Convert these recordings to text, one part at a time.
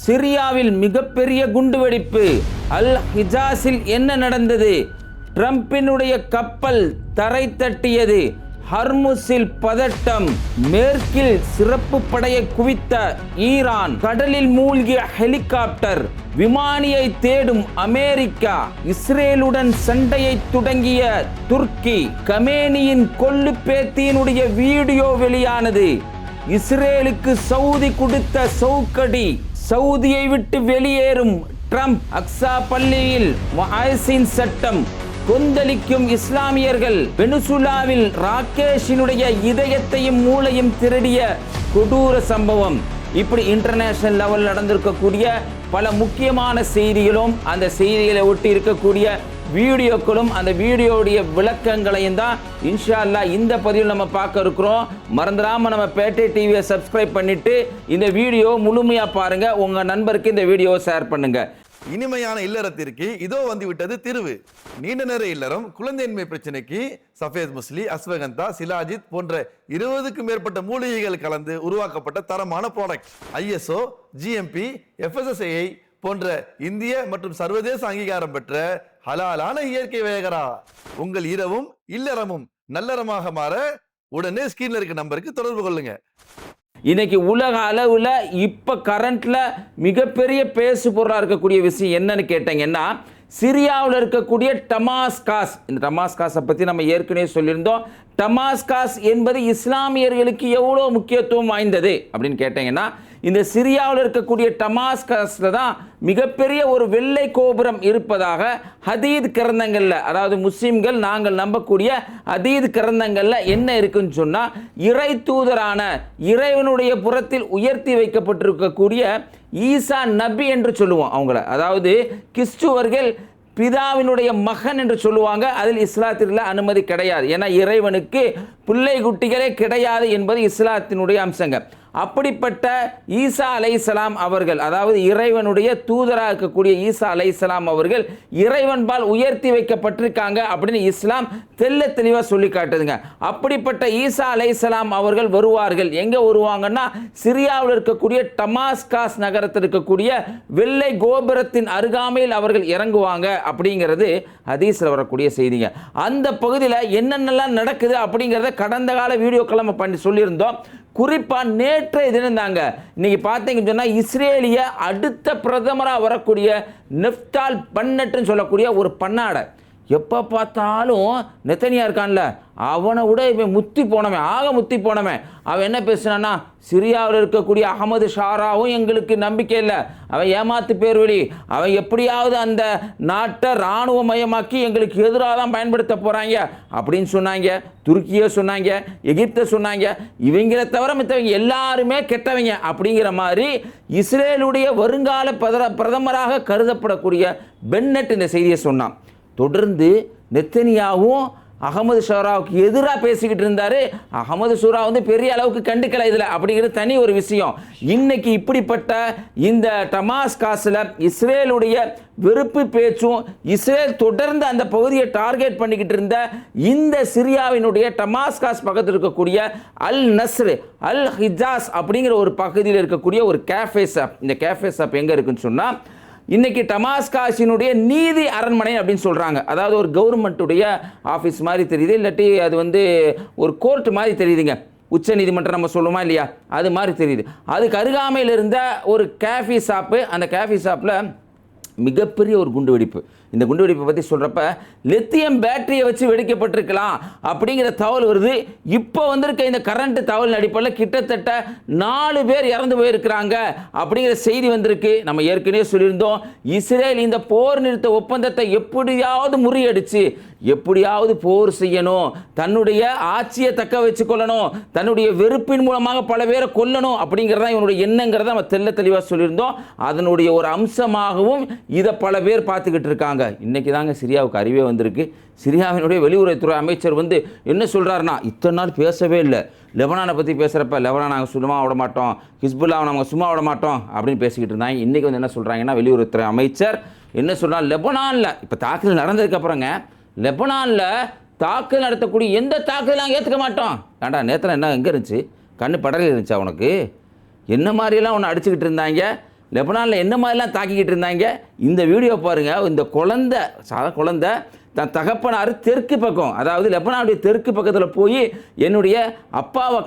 சிரியாவில் மிகப்பெரிய குண்டுவெடிப்பு. அல் ஹிஜாஸில் என்ன நடந்தது? ட்ரம்பினுடைய கப்பல் தரை தட்டியது. ஹர்முஸில் பதட்டம். மேற்கில் சிறப்பு படையை குவித்த ஈரான். கடலில் மூழ்கிய ஹெலிகாப்டர். விமானியை தேடும் அமெரிக்கா. இஸ்ரேலுடன் சண்டையை தொடங்கிய துருக்கி. கமேனியின் கொள்ளு பேத்தியினுடைய வீடியோ வெளியானது. இஸ்ரேலுக்கு சவுதி கொடுத்த சவுக்கடி. சவுதியை விட்டு வெளியேறும் ட்ரம்ப். அக்ஸா பள்ளியில் வயசின் சட்டம். கொந்தளிக்கும் இஸ்லாமியர்கள். வெனிசுலாவில் ராகேஷினுடைய இதயத்தையும் மூளையும் திருடிய கொடூர சம்பவம். இப்படி இன்டர்நேஷனல் லெவல் நடந்திருக்கக்கூடிய பல முக்கியமான செய்திகளும் அந்த செய்திகளை ஒட்டி இருக்கக்கூடிய வீடியோக்களும் அந்த வீடியோடைய விளக்கங்களையும் தான் இன்ஷா அல்லாஹ் இந்த பதிவில் நம்ம பார்க்க இருக்கிறோம். மறந்துடாம நம்ம பேட்டை டிவியை சப்ஸ்கிரைப் பண்ணிட்டு இந்த வீடியோ முழுமையா பாருங்க. உங்க நண்பருக்கு இந்த வீடியோவை ஷேர் பண்ணுங்க. இனிமையான இல்லறத்திற்கு இதோ வந்து விட்டது திருவு. நீண்ட நேர இல்லறம், குழந்தையின்மை பிரச்சனைக்கு சஃபேத் முஸ்லி, அஸ்வகந்தா, சிலாஜித் போன்ற 20க்கும் மேற்பட்ட மூலிகைகள் கலந்து உருவாக்கப்பட்ட தரமான ப்ராடக்ட். ISO, GMP, FSSAI போன்ற இந்திய மற்றும் சர்வதேச அங்கீகாரம் பெற்ற ஹலாலான இயற்கை வேகரா. உங்கள் இரவும் இல்லறமும் நல்லறமாக மாற உடனே ஸ்கிரீன்ல இருக்க நம்பருக்கு தொடர்பு கொள்ளுங்க. இன்னைக்கு உலக அளவில் இப்போ கரண்ட்ல மிகப்பெரிய பேசு பொருளாக இருக்கக்கூடிய விஷயம் என்னன்னு கேட்டீங்கன்னா, சிரியாவில் இருக்கக்கூடிய டமாஸ்காஸ். இந்த டமாஸ்காஸை பற்றி நம்ம ஏற்கனவே சொல்லியிருந்தோம். டமாஸ்காஸ் என்பது இஸ்லாமியர்களுக்கு எவ்வளோ முக்கியத்துவம் வாய்ந்தது அப்படின்னு கேட்டீங்கன்னா, இந்த சிரியாவில் இருக்கக்கூடிய டமாஸ்காஸில் தான் மிகப்பெரிய ஒரு வெள்ளை கோபுரம் இருப்பதாக ஹதீத் கிரந்தங்களில், அதாவது முஸ்லிம்கள் நாங்கள் நம்பக்கூடிய ஹதீத் கிரந்தங்களில் என்ன இருக்குன்னு சொன்னால், இறை தூதரான இறைவனுடைய புறத்தில் உயர்த்தி வைக்கப்பட்டிருக்கக்கூடிய ஈசா நபி என்று சொல்லுவோம் அவங்கள. அதாவது கிறிஸ்துவர்கள் பிதாவினுடைய மகன் என்று சொல்லுவாங்க. அதில் இஸ்லாத்திற்கு அனுமதி கிடையாது. ஏன்னா இறைவனுக்கு பிள்ளை குட்டிகளே கிடையாது என்பது இஸ்லாத்தினுடைய அம்சங்க. அப்படிப்பட்ட ஈசா அலைஹிஸ்ஸலாம் அவர்கள், அதாவது இறைவனுடைய தூதராக இருக்கக்கூடிய ஈசா அலைஹிஸ்ஸலாம் அவர்கள் இறைவன்பால் உயர்த்தி வைக்கப்பட்டிருக்காங்க அப்படின்னு இஸ்லாம் தெல்ல தெளிவாக சொல்லி காட்டுதுங்க. அப்படிப்பட்ட ஈசா அலைஹிஸ்ஸலாம் அவர்கள் வருவார்கள். எங்கே வருவாங்கன்னா, சிரியாவில் இருக்கக்கூடிய டமாஸ்காஸ் நகரத்தில் இருக்கக்கூடிய வெள்ளை கோபுரத்தின் அருகாமையில் அவர்கள் இறங்குவாங்க அப்படிங்கிறது ஹதீஸில் வரக்கூடிய செய்திங்க. அந்த பகுதியில் என்னென்னலாம் நடக்குது அப்படிங்கிறத கடந்த கால வீடியோக்கள் நம்ம பண்ணி சொல்லியிருந்தோம். குறிப்பாக நேற்றைய தினம் தாங்க இன்னைக்கு பார்த்தீங்கன்னு சொன்னால், இஸ்ரேலிய அடுத்த பிரதமராக வரக்கூடிய நெஃப்தால் பென்னட்னு சொல்லக்கூடிய ஒரு பன்னாடை. எப்போ பார்த்தாலும் நெத்தனியா இருக்கான்ல, அவனை விட இவன் முத்தி போனவன், ஆக முத்தி போனவன். அவன் என்ன பேசுனான்னா, சிரியாவில் இருக்கக்கூடிய அகமது ஷாராவும் எங்களுக்கு நம்பிக்கை இல்லை, அவன் ஏமாத்து பேர்வழி, அவன் எப்படியாவது அந்த நாட்டை இராணுவ மயமாக்கி எங்களுக்கு எதிராக தான் பயன்படுத்த போகிறாங்க அப்படின்னு சொன்னாங்க. துருக்கியை சொன்னாங்க, எகிப்தை சொன்னாங்க. இவங்களை தவிர மற்றவங்க எல்லாருமே கெட்டவங்க அப்படிங்கிற மாதிரி இஸ்ரேலுடைய வருங்கால பிரதமராக கருதப்படக்கூடிய பென்னட் இந்த செய்தியை சொன்னான். தொடர்ந்து நெத்தனியாவும் அகமது ஷூராவுக்கு எதிராக பேசிக்கிட்டு இருந்தார். அகமது ஷூரா பெரிய அளவுக்கு கண்டுக்கலை இதில் அப்படிங்கிறது தனி ஒரு விஷயம். இன்னைக்கு இப்படிப்பட்ட இந்த டமாஸ்காஸில் இஸ்ரேலுடைய வெறுப்பு பேச்சும், இஸ்ரேல் தொடர்ந்து அந்த பகுதியை டார்கெட் பண்ணிக்கிட்டு இருந்த இந்த சிரியாவினுடைய டமாஸ்காஸ் பக்கத்தில் இருக்கக்கூடிய அல் நஸ்ர் அல் ஹிஜாஸ் அப்படிங்கிற ஒரு பகுதியில் இருக்கக்கூடிய ஒரு கேஃபே ஷாப். இந்த கேஃபே ஷாப் எங்கே இருக்குன்னு சொன்னால், இன்னைக்கு டமாஸ்காஸினுடைய நீதி அரண்மனை அப்படின்னு சொல்கிறாங்க. அதாவது ஒரு கவர்மெண்ட்டுடைய ஆஃபீஸ் மாதிரி தெரியுது, இல்லாட்டி அது ஒரு கோர்ட் மாதிரி தெரியுதுங்க. உச்ச நீதிமன்றம் நம்ம சொல்லுமா இல்லையா, அது மாதிரி தெரியுது. அதுக்கு அருகாமையில் இருந்த ஒரு கேஃபி ஷாப்பு. அந்த கேஃபி ஷாப்பில் மிகப்பெரிய ஒரு குண்டுவெடிப்பு. இந்த குண்டுவெடிப்பை பற்றி சொல்கிறப்ப லித்தியம் பேட்டரியை வச்சு வெடிக்கப்பட்டிருக்கலாம் அப்படிங்கிற தகவல் வருது. இப்போ வந்திருக்க இந்த கரண்ட் தகவல் அடிப்படையில் கிட்டத்தட்ட 4 பேர் இறந்து போயிருக்கிறாங்க அப்படிங்கிற செய்தி வந்திருக்கு. நம்ம ஏற்கனவே சொல்லியிருந்தோம், இஸ்ரேல் இந்த போர் நிறுத்த ஒப்பந்தத்தை எப்படியாவது முறியடிச்சு எப்படியாவது போர் செய்யணும், தன்னுடைய ஆட்சியை தக்க வச்சுக்கொள்ளணும், தன்னுடைய வெறுப்பின் மூலமாக பல பேரை கொல்லணும் அப்படிங்கிறதா இவனுடைய எண்ணங்கிறத நம்ம தெல்ல தெளிவாக சொல்லியிருந்தோம். அதனுடைய ஒரு அம்சமாகவும் இதை பல பேர் பார்த்துக்கிட்டு இருக்காங்க. இன்னைக்கு தாங்க சிரியாவுக்கு அறிவே வந்திருக்கு. சிரியாவினுடைய வெளியுறவுத்துறை அமைச்சர் என்ன சொல்கிறாருன்னா, இத்தனை நாள் பேசவே இல்லை, லெபனானை பற்றி பேசுகிறப்ப லெபனான் நாங்கள் சும்மா விட மாட்டோம், ஹிஸ்புல்லாவை நாங்கள் சும்மா விட மாட்டோம் அப்படின்னு பேசிக்கிட்டு இருந்தாங்க. இன்றைக்கி என்ன சொல்கிறாங்கன்னா, வெளியுறவுத்துறை அமைச்சர் என்ன சொல்கிறார், லெபனானில் இப்போ தாக்குதல் நடந்ததுக்கப்புறங்க லெபனானில் தாக்குதல் நடத்தக்கூடிய எந்த தாக்குதல் நாங்கள் ஏற்றுக்க மாட்டோம். ஏண்டா நேற்று என்ன எங்கே இருந்துச்சு, கண்ணு படலில் இருந்துச்சா உனக்கு? என்ன மாதிரியெல்லாம் ஒன்று அடிச்சுக்கிட்டு இருந்தாங்க. லெபனானில் என்ன மாதிரிலாம் தாக்கிக்கிட்டு இருந்தாங்க. இந்த வீடியோ பாருங்கள். இந்த குழந்தை தன் தகப்பனார் தெற்கு பக்கம், அதாவது லெபனானுடைய தெற்கு பக்கத்தில் போய் என்னுடைய அப்பாவை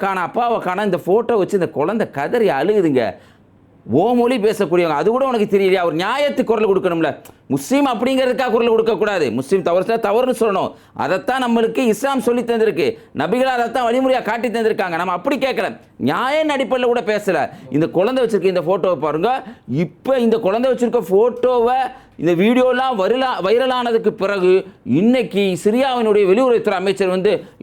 காண இந்த ஃபோட்டோ வச்சு இந்த குழந்தை கதறி அழுகுதுங்க. மொழி பேசக்கூடியவங்க, அது கூட உனக்கு தெரியலையா? ஒரு நியாயத்துக்கு குரல் கொடுக்கணும்ல. முஸ்லீம் அப்படிங்கிறதுக்காக குரல் கொடுக்கக்கூடாது. முஸ்லீம் தவறுன்னு சொல்லணும். அதைத்தான் நம்மளுக்கு இஸ்லாம் சொல்லி தந்திருக்கு. நபிகளார் அதைத்தான் வழிமுறையாக காட்டி தந்திருக்காங்க. நம்ம அப்படி கேட்கல, நியாய அடிப்படையில் கூட பேசலை. இந்த குழந்தை வச்சிருக்க இந்த ஃபோட்டோவை பாருங்க. இப்போ இந்த குழந்தை வச்சிருக்க ஃபோட்டோவை இந்த வீடியோலாம் வைரலானதுக்கு பிறகு இன்னைக்கு சிரியாவினுடைய வெளியுறவுத்துறை அமைச்சர்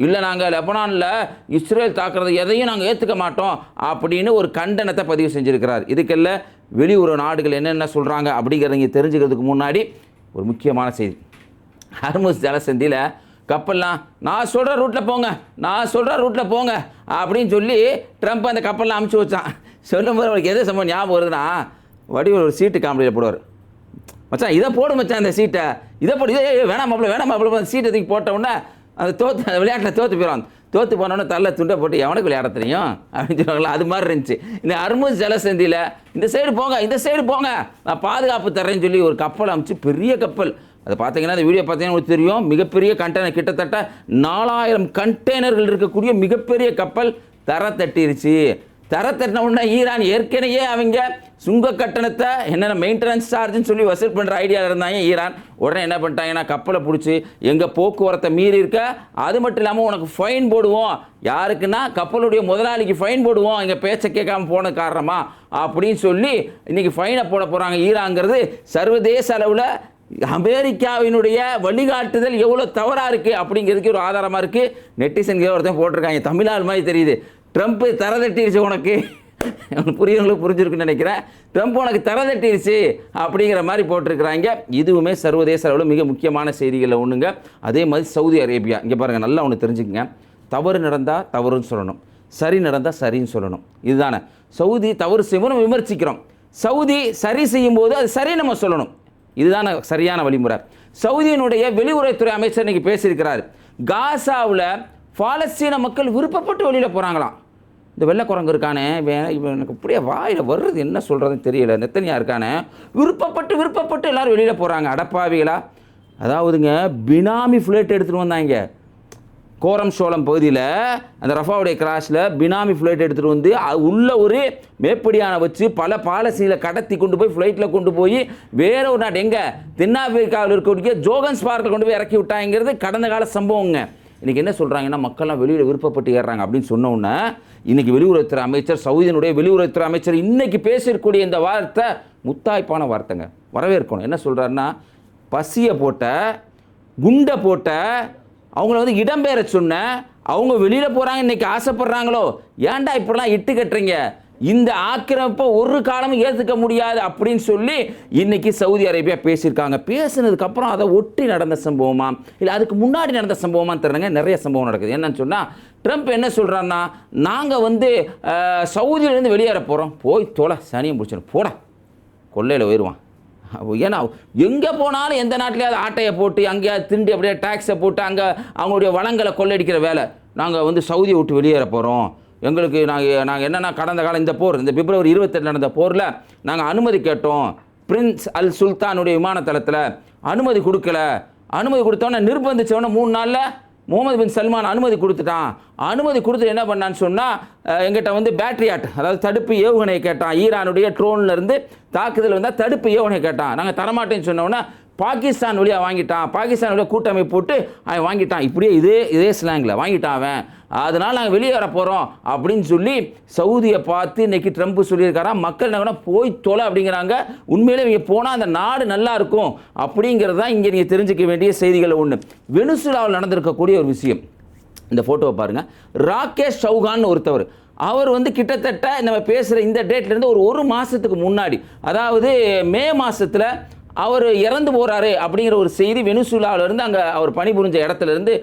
இல்லை, நாங்கள் லெபனானில் இஸ்ரேல் தாக்குறது எதையும் நாங்கள் ஏற்றுக்க மாட்டோம் அப்படின்னு ஒரு கண்டனத்தை பதிவு செஞ்சிருக்கிறார். இதுக்கெல்லாம் வெளியுறவு நாடுகள் என்னென்ன சொல்கிறாங்க அப்படிங்கிறத இங்கே தெரிஞ்சுக்கிறதுக்கு முன்னாடி ஒரு முக்கியமான செய்தி. ஹர்முஸ் ஜலசந்தியில் கப்பல்லாம் நான் சொல்கிற ரூட்டில் போங்க அப்படின்னு சொல்லி ட்ரம்ப் அந்த கப்பல்லாம் அமுச்சு வச்சான். சொல்லும்போது அவருக்கு எது சம்பவம் ஞாபகம் வருதுன்னா, வடிவில் ஒரு சீட்டு காமெடியில் போடுவார். மச்சான் இதை போடு மச்சான், இந்த சீட்டை இதை போடு, இதே வேணாம் மாப்பிள்ள சீட்டை தூக்கி போட்டவுடனே அந்த விளையாட்டில் தோற்று போயிடும். தோற்று போனோடனே தள்ள துண்டை போட்டு எவனுக்கு விளையாட தெரியும் அப்படின்னு சொல்லுவாங்களா, அது மாதிரி இருந்துச்சு. இந்த ஹர்முஸ் ஜலசந்தியில் இந்த சைடு போங்க நான் பாதுகாப்பு தரேன்னு சொல்லி ஒரு கப்பல் அமைச்சு, பெரிய கப்பல். அதை பார்த்தீங்கன்னா இந்த வீடியோ பார்த்தீங்கன்னா உங்களுக்கு தெரியும். மிகப்பெரிய கண்டெய்னர், கிட்டத்தட்ட 4000 கண்டெய்னர்கள் இருக்கக்கூடிய மிகப்பெரிய கப்பல் தர தட்டின உடனே ஈரான் ஏற்கனவே அவங்க சுங்க கட்டணத்தை என்னென்ன மெயின்டெனன்ஸ் சார்ஜுன்னு சொல்லி வசூல் பண்ணுற ஐடியாவில் இருந்தாங்க. ஈரான் உடனே என்ன பண்ணிட்டாங்கன்னா, கப்பலை பிடிச்சி எங்கள் போக்குவரத்தை மீறி இருக்க, அது மட்டும் இல்லாமல் உனக்கு ஃபைன் போடுவோம். யாருக்குன்னா கப்பலுடைய முதலாளிக்கு ஃபைன் போடுவோம், எங்கள் பேச்சை கேட்காம போன காரணமா அப்படின்னு சொல்லி இன்றைக்கி ஃபைனை போட போகிறாங்க. ஈரான்ங்கிறது சர்வதேச அளவில் அமெரிக்காவினுடைய வழிகாட்டுதல் எவ்வளோ தவறாக இருக்குது அப்படிங்கிறதுக்கு ஒரு ஆதாரமாக இருக்குது. நெட்டிசன்கள் ஒருத்தன் போட்டிருக்காங்க, தமிழ்நாடு மாதிரி தெரியுது. ட்ரம்ப் தரதட்டிருச்சு, உனக்கு புரியவங்களுக்கு புரிஞ்சிருக்குன்னு நினைக்கிறேன். ட்ரம்ப் உனக்கு தரதட்டிருச்சு அப்படிங்கிற மாதிரி போட்டிருக்கிறாங்க. இதுவுமே சர்வதேச அளவில் மிக முக்கியமான செய்திகளில் ஒன்றுங்க. அதே மாதிரி சவுதி அரேபியா, இங்கே பாருங்கள், நல்லா ஒன்று தெரிஞ்சுக்கங்க. தவறு நடந்தால் தவறுன்னு சொல்லணும், சரி நடந்தால் சரின்னு சொல்லணும். இதுதானே சவுதி தவறு செய்யும்போது நம்ம விமர்சிக்கிறோம், சவுதி சரி செய்யும்போது அது சரி நம்ம சொல்லணும். இதுதான சரியான வழிமுறை. சவுதியினுடைய வெளியுறவுத்துறை அமைச்சர் இன்னைக்கு பேசியிருக்கிறார். காசாவில் பாலஸ்தீன மக்கள் விருப்பப்பட்டு வெளியில் போகிறாங்களாம். இந்த வெள்ளைக்குரங்கு இருக்கானே, எனக்கு அப்படியே வாயில் வர்றது என்ன சொல்கிறதுன்னு தெரியல. நெத்தனியாக இருக்கானே, விருப்பப்பட்டு எல்லோரும் வெளியில் போகிறாங்க. அடப்பாவிகளா! அதாவதுங்க பினாமி ஃப்ளைட் எடுத்துகிட்டு வந்தாங்க. கோரம் சோளம் பகுதியில் அந்த ரஃபாவுடைய கிராஷில் பினாமி ஃப்ளைட் எடுத்துகிட்டு வந்து உள்ள ஒரு மேப்படியான வச்சு பல பாலஸ்தீனில் கடத்தி கொண்டு போய் ஃப்ளைட்டில் கொண்டு போய் வேற ஒரு நாடு, எங்கே தென்னாப்பிரிக்காவில் இருக்கக்கூடிய ஜோகன்ஸ்பர்க்கில் கொண்டு போய் இறக்கி விட்டாங்கிறது கடந்த கால சம்பவங்க. இன்றைக்கி என்ன சொல்கிறாங்கன்னா, மக்கள்லாம் வெளியில் விருப்பப்பட்டு ஏறுறாங்க அப்படின்னு சொன்னோன்னே இன்றைக்கி வெளியுறவுத்துறை அமைச்சர், சவுதியினுடைய வெளியுறவுத்துறை அமைச்சர் இன்றைக்கி பேசக்கூடிய இந்த வார்த்தை முத்தாய்ப்பான வார்த்தைங்க, வரவேற்கணும். என்ன சொல்கிறாருன்னா, பசியை போட்ட குண்டை போட்ட அவங்கள இடம்பெயர சொன்ன, அவங்க வெளியில் போகிறாங்க இன்றைக்கி ஆசைப்படுறாங்களோ, ஏன்டா இப்படிலாம் இட்டு கட்டுறீங்க, இந்த ஆக்கிரமிப்பை ஒரு காலமும் ஏற்றுக்க முடியாது அப்படின்னு சொல்லி இன்னைக்கு சவுதி அரேபியா பேசியிருக்காங்க. பேசினதுக்கப்புறம் அதை ஒட்டி நடந்த சம்பவமா இல்லை அதுக்கு முன்னாடி நடந்த சம்பவமான்னு தெரியலங்க, நிறைய சம்பவம் நடக்குது. என்னன்னு சொன்னால், ட்ரம்ப் என்ன சொல்கிறான்னா, நாங்கள் சவுதியிலேருந்து வெளியேற போகிறோம். போய் தோலை சனியை பிடிச்சிடும், போட கொள்ளையில் போயிடுவான். ஏன்னா எங்கே போனாலும் எந்த நாட்டிலேயாவது ஆட்டையை போட்டு அங்கேயாவது திண்டி அப்படியே டேக்ஸை போட்டு அங்கே அவங்களுடைய வளங்களை கொள்ளையடிக்கிற வேலை. நாங்கள் சவுதியை விட்டு வெளியேற போகிறோம், எங்களுக்கு நாங்கள் என்னென்னா கடந்த காலம் இந்த போர், இந்த பிப்ரவரி 28 நடந்த போரில் நாங்கள் அனுமதி கேட்டோம். பிரின்ஸ் அல் சுல்தானுடைய விமானத்தளத்தில் அனுமதி கொடுக்கல. அனுமதி கொடுத்தோன்னே நிர்பந்தித்தவொன்னே 3 நாளில் முகமது பின் சல்மான் அனுமதி கொடுத்துட்டான். அனுமதி கொடுத்து என்ன பண்ணான்னு சொன்னால், எங்கிட்ட பேட்ரியாட், அதாவது தடுப்பு ஏவுகணையை கேட்டான். ஈரானுடைய ட்ரோன்லேருந்து தாக்குதல் வந்தால் தடுப்பு ஏவுகணை கேட்டான். நாங்கள் தரமாட்டேன்னு சொன்னோன்னா பாகிஸ்தான் வழியாக வாங்கிட்டான். பாகிஸ்தான் வழியாக கூட்டமைப்பு போட்டு அவன் வாங்கிட்டான். இப்படியே இதே ஸ்லாங்கில் வாங்கிட்டான் அவன். அதனால் நாங்கள் வெளியே வர போகிறோம் அப்படின்னு சொல்லி சவுதியை பார்த்து இன்றைக்கி ட்ரம்ப் சொல்லியிருக்காராம். மக்கள் என்ன போய் தொலை அப்படிங்கிறாங்க. உண்மையிலே இங்கே போனால் அந்த நாடு நல்லா இருக்கும் அப்படிங்கிறது தான் இங்கே நீங்கள் தெரிஞ்சிக்க வேண்டிய செய்திகள் ஒன்று. வெனிசுலாவில் நடந்திருக்கக்கூடிய ஒரு விஷயம், இந்த ஃபோட்டோவை பாருங்கள். ராகேஷ் சௌகான் ஒருத்தவர், அவர் கிட்டத்தட்ட நம்ம பேசுகிற இந்த டேட்லேருந்து ஒரு மாதத்துக்கு முன்னாடி, அதாவது மே மாதத்தில் அவர் இறந்து போகிறாரு அப்படிங்கிற ஒரு செய்தி வெனிசுலாவிலேருந்து, அங்கே அவர் பணிபுரிஞ்ச இடத்துலேருந்து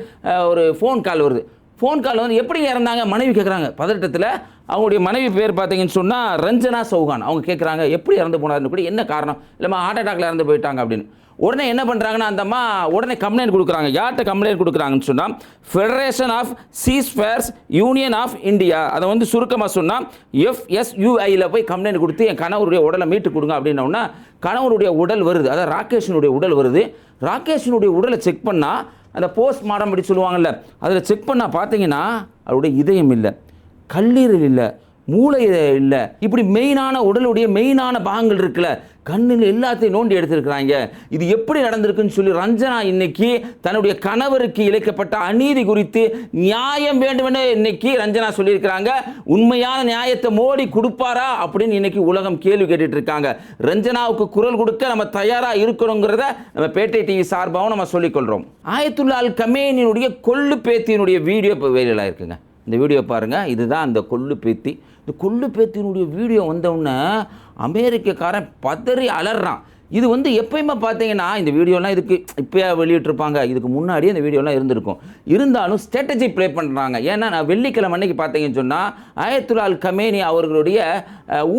ஒரு ஃபோன் கால் வருது. ஃபோன் கால் எப்படி இறந்தாங்க மனைவி கேட்குறாங்க பதட்டத்தில். அவங்களுடைய மனைவி பேர் பார்த்தீங்கன்னு சொன்னால் ரஞ்சனா சௌஹான். அவங்க கேட்குறாங்க எப்படி இறந்து போனாருன்னு கூட, என்ன காரணம், இல்லைம்மா ஹார்ட் அட்டாக்ல இறந்து போயிட்டாங்க அப்படின்னு. உடனே என்ன பண்ணுறாங்கன்னா அந்த அம்மா உடனே கம்ப்ளைண்ட் கொடுக்குறாங்க. யார்கிட்ட கம்ப்ளைண்ட் கொடுக்குறாங்கன்னு சொன்னால் federation of seafarers union of India, அதை வந்து சுருக்கமாக சொன்னால் FSUIயில் போய் கம்ப்ளைண்ட் கொடுத்து என் கணவருடைய உடலை மீட்டு கொடுங்க அப்படின்னோன்னா கணவருடைய உடல் வருது, அதாவது ராகேஷனுடைய உடல் வருது. ராகேஷனுடைய உடலை செக் பண்ணால் அந்த போஸ்ட் மார்டம் அப்படி சொல்லுவாங்கள்ல, அதில் செக் பண்ணால் பார்த்தீங்கன்னா அவருடைய இதயம் இல்லை, கல்லீரல் இல்லை, மூளை இல்லை, இப்படி மெயினான உடலுடைய மெயினான பாகங்கள் இருக்குல்ல, கண்ணில் எல்லாத்தையும் நோண்டி எடுத்திருக்கிறாங்க. இது எப்படி நடந்திருக்குன்னு சொல்லி ரஞ்சனா இன்னைக்கு தன்னுடைய கணவருக்கு இழைக்கப்பட்ட அநீதி குறித்து நியாயம் வேண்டுமென்று இன்னைக்கு ரஞ்சனா சொல்லியிருக்கிறாங்க. உண்மையான நியாயத்தை மோடி கொடுப்பாரா அப்படின்னு இன்னைக்கு உலகம் கேள்வி கேட்டுட்டு இருக்காங்க. ரஞ்சனாவுக்கு குரல் கொடுக்க நம்ம தயாராக இருக்கணுங்கிறத நம்ம பேட்டை டிவி சார்பாகவும் நம்ம சொல்லிக்கொள்கிறோம். ஆயத்துல்லா அல் கமேனியினுடைய கொள்ளு பேத்தியினுடைய வீடியோ இப்போ வேலையில் இருக்குங்க. இந்த வீடியோ பாருங்கள், இதுதான் அந்த கொள்ளு பேத்தி. இந்த கொள்ளு பேத்தியினுடைய வீடியோ வந்தவுடனே அமெரிக்கக்காரன் பதறி அலறான். இது வந்து எப்பயுமே பார்த்தீங்கன்னா இந்த வீடியோலாம் இதுக்கு இப்போயே வெளியிட்டிருப்பாங்க, இதுக்கு முன்னாடியே இந்த வீடியோலாம் இருந்திருக்கும். இருந்தாலும் ஸ்ட்ராட்டஜி ப்ளே பண்ணுறாங்க. ஏன்னா நான் வெள்ளிக்கிழமை அன்னைக்கு பார்த்தீங்கன்னு சொன்னால் ஆயத்துல்லா அல் கமேனி அவர்களுடைய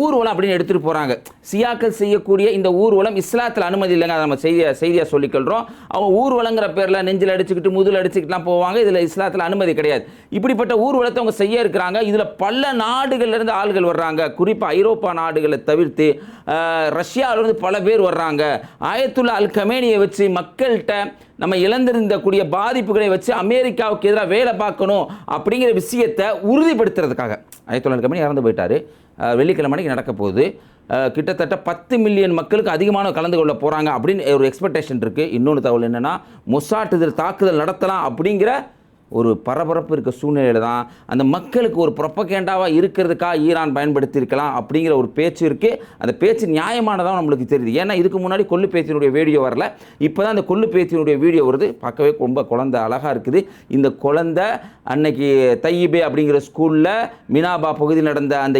ஊர்வலம் அப்படின்னு எடுத்துகிட்டு போகிறாங்க. சியாக்கள் செய்யக்கூடிய இந்த ஊர்வலம் இஸ்லாத்தில் அனுமதி இல்லைங்க, அதை நம்ம செய்தியாக சொல்லிக்கொள்கிறோம். அவங்க ஊர்வலங்கிற பேரில் நெஞ்சில் அடிச்சுக்கிட்டு முதுகில் அடிச்சுக்கிட்டுலாம் போவாங்க. இதில் இஸ்லாத்தில் அனுமதி கிடையாது. இப்படிப்பட்ட ஊர்வலத்தை அவங்க செய்ய இருக்கிறாங்க. இதில் பல நாடுகள்லேருந்து ஆள்கள் வர்றாங்க. குறிப்பாக ஐரோப்பா நாடுகளை தவிர்த்து ரஷ்யாவிலிருந்து பல பேர் வர்றாங்க. ஆயத்துல்லா அல் கமேனியை வச்சு மக்கள்கிட்ட நம்ம இழந்திருந்தக்கூடிய பாதிப்புகளை வச்சு அமெரிக்காவுக்கு எதிராக வேலை பார்க்கணும் அப்படிங்கிற விஷயத்தை உறுதிப்படுத்துறதுக்காக. ஆயத்துல்லா அல் கமேனி இறந்து போயிட்டார். வெள்ளிக்கிழமைக்கு நடக்க போகுது. கிட்டத்தட்ட 10 மில்லியன் மக்களுக்கு அதிகமான கலந்து கொள்ள போகிறாங்க அப்படின்னு ஒரு எக்ஸ்பெக்டேஷன் இருக்குது. இன்னொன்று தகவல் என்னென்னா மொசாட் இதில் தாக்குதல் நடத்தலாம் அப்படிங்கிற ஒரு பரபரப்பு இருக்க சூழ்நிலையில் தான் அந்த மக்களுக்கு ஒரு ப்ரொபகேண்டாவாக இருக்கிறதுக்காக ஈரான் பயன்படுத்தியிருக்கலாம் அப்படிங்கிற ஒரு பேச்சு இருக்குது. அந்த பேச்சு நியாயமானதாக நம்மளுக்கு தெரியுது. ஏன்னா இதுக்கு முன்னாடி கொள்ளு பேத்தினுடைய வீடியோ வரல, இப்போ தான் அந்த கொள்ளு பேத்தினுடைய வீடியோ வருது. பார்க்கவே ரொம்ப குழந்தை அழகாக இருக்குது. இந்த குழந்தை அன்னைக்கு தையிபே அப்படிங்கிற ஸ்கூலில் மினாபா பகுதியில் நடந்த அந்த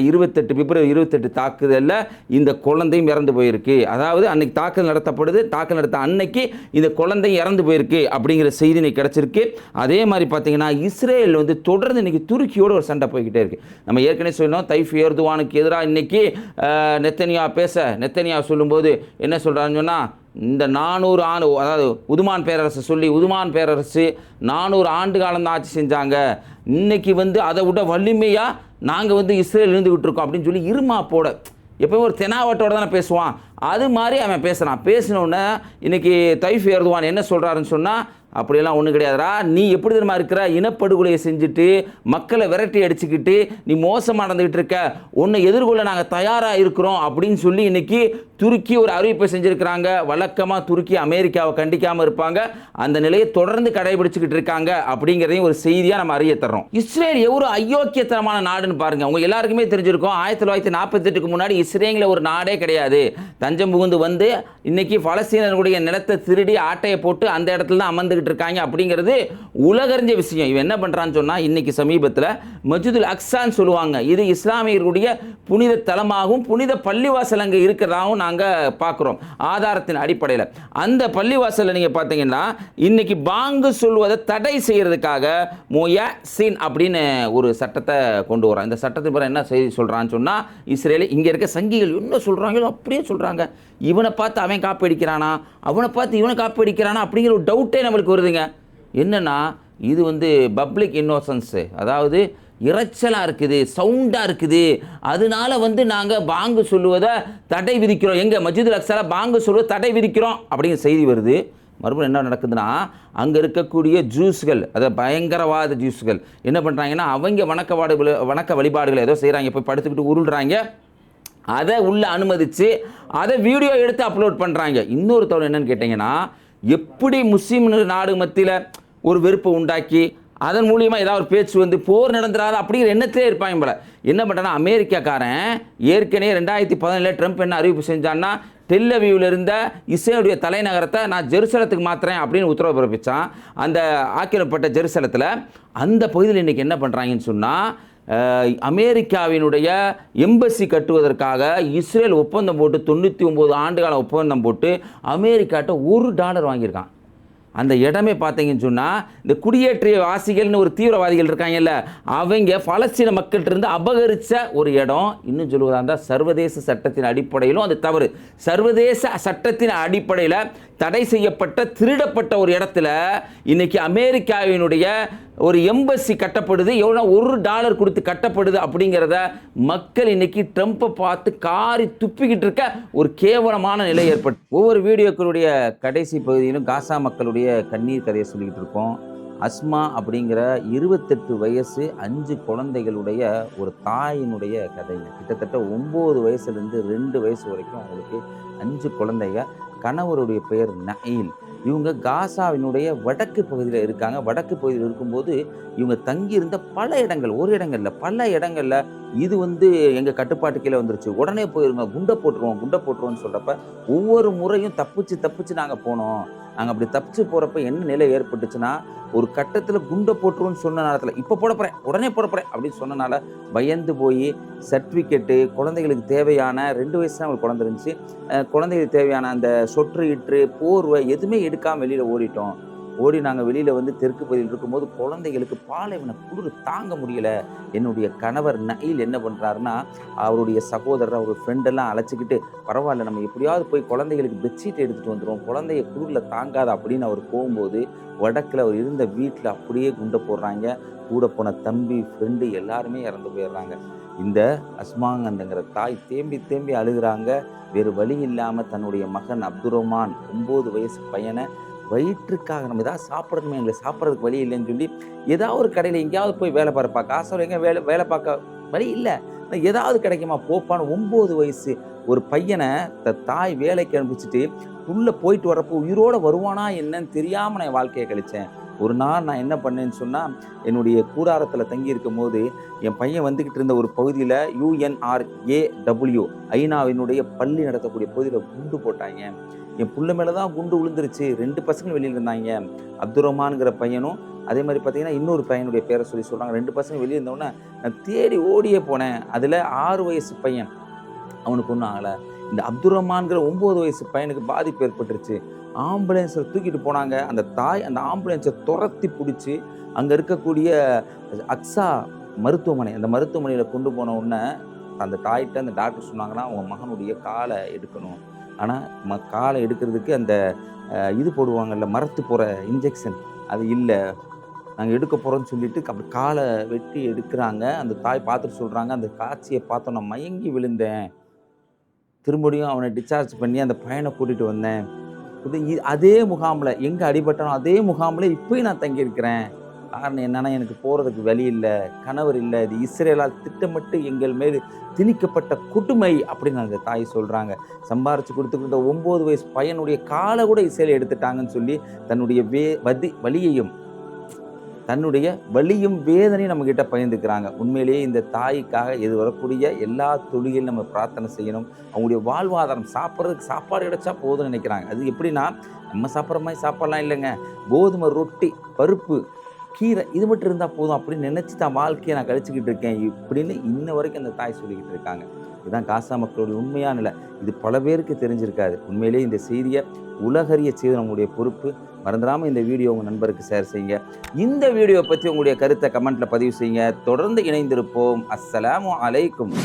பிப்ரவரி 28 தாக்குதலில் இந்த குழந்தையும் இறந்து போயிருக்கு. அதாவது அன்னைக்கு தாக்குதல் நடத்தப்படுது, தாக்குதல் நடத்த அன்னைக்கு இந்த குழந்தையும் இறந்து போயிருக்கு அப்படிங்கிற செய்தி இன்னைக்கு கிடச்சிருக்கு. அதே மாதிரி பார்த்தீங்கன்னா இஸ்ரேல் வந்து தொடர்ந்து இன்னைக்கு துருக்கியோட ஒரு சண்டை போய்கிட்டே இருக்கு. நம்ம ஏற்கனவே சொன்னோம் தைஃப் எர்துவானுக்கு எதிராக இன்னைக்கு நெத்தனியா சொல்லும்போது என்ன சொல்கிறான்னு சொன்னால் இந்த 400 ஆண்டு, அதாவது உதுமான் பேரரசு சொல்லி உதுமான் பேரரசு 400 ஆண்டு காலம் தான் ஆட்சி செஞ்சாங்க, இன்னைக்கு வந்து அதை விட வலிமையாக நாங்கள் வந்து இஸ்ரேல் இருந்துக்கிட்டு இருக்கோம் அப்படின்னு சொல்லி இருமாப்போட எப்போயும் ஒரு தெனாவட்டோட தானே பேசுவான். அது மாதிரி அவன் பேசுகிறான். பேசினோடனே இன்னைக்கு தைஃப் எர்துவான் என்ன சொல்கிறாருன்னு சொன்னால் அப்படியெல்லாம் ஒன்றும் கிடையாதுரா, நீ எப்படி தெரியுமா இருக்கிற, இனப்படுகொலையை செஞ்சுட்டு மக்களை விரட்டி அடிச்சுக்கிட்டு நீ மோசமாக நடந்துக்கிட்டு இருக்க, உன்னை எதிர்கொள்ள நாங்கள் தயாராக இருக்கிறோம் அப்படின்னு சொல்லி இன்னைக்கு துருக்கி ஒரு அறிவிப்பை செஞ்சுருக்கிறாங்க. வழக்கமாக துருக்கி அமெரிக்காவை கண்டிக்காமல் இருப்பாங்க, அந்த நிலையை தொடர்ந்து கடைபிடிச்சிக்கிட்டு இருக்காங்க அப்படிங்கிறதையும் ஒரு செய்தியாக நம்ம அறிய தர்றோம். இஸ்ரேல் எவ்வளோ அயோக்கியத்தனமான நாடுன்னு பாருங்கள். உங்கள் எல்லாருக்குமே தெரிஞ்சிருக்கும் 1948க்கு முன்னாடி இஸ்ரேலில் ஒரு நாடே கிடையாது. தஞ்சம் புகுந்து வந்து இன்னைக்கு பலஸ்தீனர்களுடைய நிலத்தை திருடி ஆட்டையை போட்டு அந்த இடத்துல தான் அமர்ந்துக்கிட்டு இருக்காங்க அப்படிங்கிறது உலகறிஞ்ச விஷயம். இவன் என்ன பண்றான்னு சொன்னா இன்னைக்கு சமீபத்தில் மஸ்ஜிதுல் அக்ஸான்னு சொல்லுவாங்க. இது இஸ்லாமியர்களுடைய புனித தலமாகவும் புனித பள்ளிவாசல் அங்கே இருக்கிறதாகவும் நாங்கள் பார்க்குறோம் ஆதாரத்தின் அடிப்படையில். அந்த பள்ளிவாசலில் நீங்கள் பார்த்தீங்கன்னா இன்னைக்கு பாங்கு சொல்வதை தடை செய்யறதுக்காக முயசின் அப்படின்னு ஒரு சட்டத்தை கொண்டு வரோம். இந்த சட்டத்தின் பிறகு என்ன செய்தி சொல்கிறான்னு சொன்னால் இஸ்ரேல் இங்கே இருக்க சங்கிகள் என்ன சொல்கிறாங்களோ அப்படியே சொல்கிறாங்க. இவனை பார்த்து அவன் காப்பி அடிக்கிறானா, அவனை பார்த்து இவனை காப்பி அடிக்கிறானா அப்படிங்கிற ஒரு டவுட்டே நம்மளுக்கு வருதுங்க. என்னன்னா இது வந்து பப்ளிக் இன்னோசன்ஸு, அதாவது இறைச்சலாக இருக்குது, சவுண்டாக இருக்குது, அதனால வந்து நாங்கள் பாங்கு சொல்லுவதை தடை விதிக்கிறோம், எங்கள் மஸ்ஜிதுல் அக்ஸால பாங்கு சொல்லுவதை தடை விதிக்கிறோம் அப்படிங்கிற செய்தி வருது. மறுபடியும் என்ன நடக்குதுன்னா அங்கே இருக்கக்கூடிய ஜூஸ்கள், அதாவது பயங்கரவாத ஜூஸ்கள் என்ன பண்ணுறாங்கன்னா அவங்க வணக்க வழிபாடுகளை ஏதோ செய்கிறாங்க, போய் படுத்துக்கிட்டு உருள்றாங்க, அதை உள்ளே அனுமதித்து அதை வீடியோ எடுத்து அப்லோட் பண்ணுறாங்க. இன்னொரு தவறு என்னன்னு கேட்டிங்கன்னா எப்படி முஸ்லீம் நாடு மத்தியில் ஒரு வெறுப்பை உண்டாக்கி அதன் மூலியமாக ஏதாவது ஒரு பேச்சு வந்து போர் நடந்துடாது அப்படிங்கிற எண்ணத்திலே இருப்பாங்க போல. என்ன பண்ணுறான்னா அமெரிக்காக்காரன் ஏற்கனவே 2017 ட்ரம்ப் என்ன அறிவிப்பு செஞ்சான்னா டெல் அவீவில் இருந்த இஸ்ரேலுடைய தலைநகரத்தை நான் ஜெருசலத்துக்கு மாற்றுறேன் அப்படின்னு உத்தரவு பிறப்பித்தான். அந்த ஆக்கிரமிக்கப்பட்ட ஜெருசலத்தில் அந்த பகுதியில் இன்றைக்கி என்ன பண்ணுறாங்கன்னு சொன்னால் அமெரிக்காவினுடைய எம்பசி கட்டுவதற்காக இஸ்ரேல் ஒப்பந்தம் போட்டு 99 ஆண்டுகால ஒப்பந்தம் போட்டு அமெரிக்காட்ட $1 வாங்கியிருக்கான். அந்த இடமே பார்த்தீங்கன்னு சொன்னால் இந்த குடியேற்றிய வாசிகள்னு ஒரு தீவிரவாதிகள் இருக்காங்கல்ல, அவங்க பலஸ்தீன மக்கள்கிட்ட இருந்து அபகரித்த ஒரு இடம். இன்னும் சொல்லுவதா இருந்தால் சர்வதேச சட்டத்தின் அடிப்படையிலும் அது தவறு. சர்வதேச சட்டத்தின் அடிப்படையில் தடை செய்யப்பட்ட திருடப்பட்ட ஒரு இடத்துல இன்னைக்கு அமெரிக்காவினுடைய ஒரு எம்பசி கட்டப்படுது. எவ்வளோ $1 கொடுத்து கட்டப்படுது அப்படிங்கிறத மக்கள் இன்னைக்கு ட்ரம்ப்பை பார்த்து காரி துப்பிக்கிட்டு இருக்க ஒரு கேவலமான நிலை ஏற்பட்டு. ஒவ்வொரு வீடியோக்களுடைய கடைசி பகுதியிலும் காசா மக்களுடைய கண்ணீர் கதையை சொல்லிக்கிட்டு இருக்கோம். அஸ்மா அப்படிங்கிற 28 வயசு 5 குழந்தைகளுடைய ஒரு தாயினுடைய கதைங்க. கிட்டத்தட்ட 9 வயசுலேருந்து 2 வயசு வரைக்கும் அவங்களுக்கு 5 குழந்தைங்க. கணவருடைய பெயர் நயீல். இவங்க காசாவினுடைய வடக்கு பகுதியில் இருக்காங்க. வடக்கு பகுதியில் இருக்கும்போது இவங்க தங்கியிருந்த பல இடங்கள், ஒரு இடங்கள்ல பல இடங்கள்ல இது எங்கள் கட்டுப்பாட்டு கீழே வந்துருச்சு, உடனே போயிருங்க, குண்டை போட்டுருவோம்னு சொல்கிறப்ப ஒவ்வொரு முறையும் தப்பிச்சு நாங்கள் போனோம். நாங்கள் அப்படி தப்பிச்சு போகிறப்ப என்ன நிலை ஏற்பட்டுச்சுன்னா, ஒரு கட்டத்தில் குண்டை போட்டுருவோன்னு சொன்ன நேரத்தில் இப்போ உடனே போடப்போகிறேன் அப்படின்னு சொன்னனால பயந்து போய் சர்டிஃபிகேட்டு, குழந்தைகளுக்கு தேவையான 2 வயசு தான் அவங்களுக்கு குழந்தை இருந்துச்சு, குழந்தைகளுக்கு தேவையான அந்த சொற்று இற்று போர்வை எதுவுமே எடுக்காமல் வெளியில் ஓடி நாங்கள் வெளியில் தெற்கு பகுதியில் இருக்கும்போது குழந்தைகளுக்கு பாலைவன குளிர் தாங்க முடியலை. என்னுடைய கணவர் நயீல் என்ன பண்ணுறாருன்னா, அவருடைய சகோதரர், அவர் ஃப்ரெண்டெல்லாம் அழைச்சிக்கிட்டு, பரவாயில்ல நம்ம எப்படியாவது போய் குழந்தைகளுக்கு பெட்ஷீட் எடுத்துகிட்டு வந்துடுவோம், குழந்தைய குளிரில் தாங்காது அப்படின்னு அவர் போகும்போது வடக்கில் அவர் இருந்த வீட்டில் அப்படியே குண்டை போடுறாங்க. கூட போன தம்பி, ஃப்ரெண்டு எல்லாருமே இறந்து போயிடுறாங்க. இந்த அஸ்மாங்கங்கிற தாய் தேம்பி அழுகிறாங்க. வேறு வழி இல்லாமல் தன்னுடைய மகன் அப்துரஹ்மான் 9 வயசு பையனை வயிற்றுக்காக நம்ம ஏதாவது சாப்பிடணுமே, எங்களுக்கு சாப்பிட்றதுக்கு வழி இல்லைன்னு சொல்லி ஏதாவது ஒரு கடையில் எங்கேயாவது போய் வேலை பார்ப்பா, காசு எங்கே வேலை பார்க்க வழி இல்லை, ஏதாவது கிடைக்குமா போப்பான்னு 9 வயசு ஒரு பையனை தாய் வேலைக்கு அனுப்பிச்சிட்டு உள்ளே போயிட்டு வரப்போ உயிரோடு வருவானா என்னன்னு தெரியாமல் நான் வாழ்க்கையை கழித்தேன். ஒரு நாள் நான் என்ன பண்ணேன்னு சொன்னால், என்னுடைய கூடாரத்தில் தங்கி இருக்கும் போது என் பையன் வந்துக்கிட்டு இருந்த ஒரு பகுதியில் UNRAW ஐநாவினுடைய பள்ளி நடத்தக்கூடிய பகுதியில் குண்டு போட்டாங்க. என் புள்ள மேலே தான் குண்டு விழுந்துருச்சு. 2 பசங்க வெளியில் இருந்தாங்க. அப்துரஹ்மான்ங்கிற பையனும் அதே மாதிரி பார்த்தீங்கன்னா இன்னொரு பையனுடைய பேரை சொல்கிறாங்க. 2 பசங்க வெளியே இருந்தோடனே நான் தேடி ஓடியே போனேன். அதில் 6 வயசு பையன், அவனுக்கு ஒன்றும் ஆகலை. இந்த அப்துரஹ்மான்கிற 9 வயசு பையனுக்கு பாதிப்பு ஏற்பட்டுருச்சு. ஆம்புலன்ஸில் தூக்கிட்டு போனாங்க. அந்த தாய் அந்த ஆம்புலன்ஸை துரத்தி பிடிச்சி அங்கே இருக்கக்கூடிய அக்ஸா மருத்துவமனை, அந்த மருத்துவமனையில் கொண்டு போன உடனே அந்த தாய்கிட்ட அந்த டாக்டர் சொன்னாங்கன்னா, அவங்க மகனுடைய காலை எடுக்கணும். ஆனால் காலை எடுக்கிறதுக்கு அந்த இது போடுவாங்கல்ல, மரத்து போகிற இன்ஜெக்ஷன், அது இல்லை, நாங்கள் எடுக்க போகிறோன்னு சொல்லிட்டு அப்படி காலை வெட்டி எடுக்கிறாங்க. அந்த தாய் பார்த்துட்டு சொல்கிறாங்க, அந்த காட்சியை பார்த்தோம் நான் மயங்கி விழுந்தேன். திரும்படியும் அவனை டிஸ்சார்ஜ் பண்ணி அந்த பையனை கூட்டிகிட்டு வந்தேன். அதே முகாமில் எங்கே அடிபட்டானோ அதே முகாமில் இப்போயும் நான் தங்கியிருக்கிறேன். காரணம் என்னன்னா, எனக்கு போகிறதுக்கு வழி இல்லை, கணவர் இல்லை, இது இஸ்ரேலால் திட்டமிட்டு எங்கள் மேல் திணிக்கப்பட்ட கொடுமை அப்படின்னு அந்த தாய் சொல்கிறாங்க. சம்பாரித்து கொடுத்துக்கிட்ட 9 வயசு பையனுடைய காலை கூட இஸ்ரேல் எடுத்துட்டாங்கன்னு சொல்லி தன்னுடைய வலியும் வேதனையும் நம்மக்கிட்ட பகிர்ந்துக்கிறாங்க. உண்மையிலேயே இந்த தாய்க்காக இது வரக்கூடிய எல்லா தொழிலும் நம்ம பிரார்த்தனை செய்யணும். அவங்களுடைய வாழ்வாதாரம், சாப்பிட்றதுக்கு சாப்பாடு கிடைச்சா போதும்னு நினைக்கிறாங்க. அது எப்படின்னா, நம்ம சாப்பிட்ற மாதிரி சாப்பாடலாம் இல்லைங்க, கோதுமை ரொட்டி, பருப்பு, கீரை இது மட்டும் இருந்தால் போதும் அப்படின்னு நினச்சி தான் வாழ்க்கையை நான் கழிச்சிக்கிட்டு இருக்கேன் இப்படின்னு இன்ன வரைக்கும் அந்த தாய் சொல்லிக்கிட்டு இருக்காங்க. இதுதான் காசா மக்களுடைய உண்மையான நிலை. இது பல பேருக்கு தெரிஞ்சிருக்காது. உண்மையிலேயே இந்த செய்தியை உலகறிய செய்து நம்முடைய பொறுப்பு. மறந்துடாமல் இந்த வீடியோ உங்கள் நண்பருக்கு ஷேர் செய்யுங்க. இந்த வீடியோவை பற்றி உங்களுடைய கருத்தை கமெண்ட்டில் பதிவு செய்யுங்க. தொடர்ந்து இணைந்திருப்போம். அஸ்ஸலாமு அலைக்கும்.